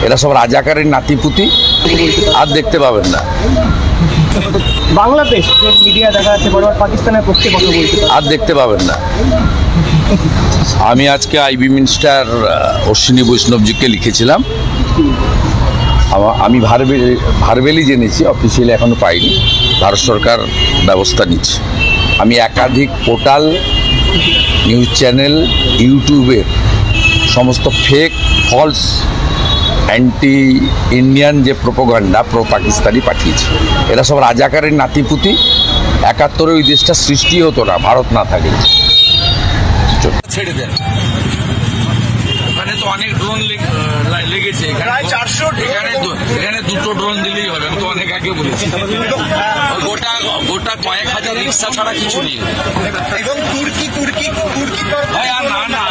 এরা সব রাজাকারের নাতিপুতি, আর দেখতে পাবেন না। বাংলাদেশ যে মিডিয়া দেখা যাচ্ছে বরাবর পাকিস্তানের পক্ষে কথা বলছে, আর দেখতে পাবেন না। আমি আজকে আইবি মিনিস্টার অশ্বিনী বৈষ্ণবজিকে লিখেছিলাম। আমি ভার্বেলি জেনেছি, অফিসিয়ালি এখনো পাইনি। ভারত সরকার ব্যবস্থা নিচ্ছে। আমি একাধিক পোর্টাল, নিউজ চ্যানেল, ইউটিউবের সমস্ত ফেক, ফলস, অ্যান্টি ইন্ডিয়ান যে প্রোপাগান্ডা প্রো পাকিস্তানি পাঠিয়েছে। এরা সব রাজাকারের নাতিপুতি। ৭১ ওই দেশটা সৃষ্টি হতো না ভারত না থাকে। ছেড়ে দেন, ওখানে তো অনেক ড্রোন লেগেছে, এখানে দুটো ড্রোন দিলেই হবে। আমি তো অনেক আগে বলেছি, গোটা কয়েক হাজার রিক্সা ছাড়া কিছু নেই। এবং তুর্কি না না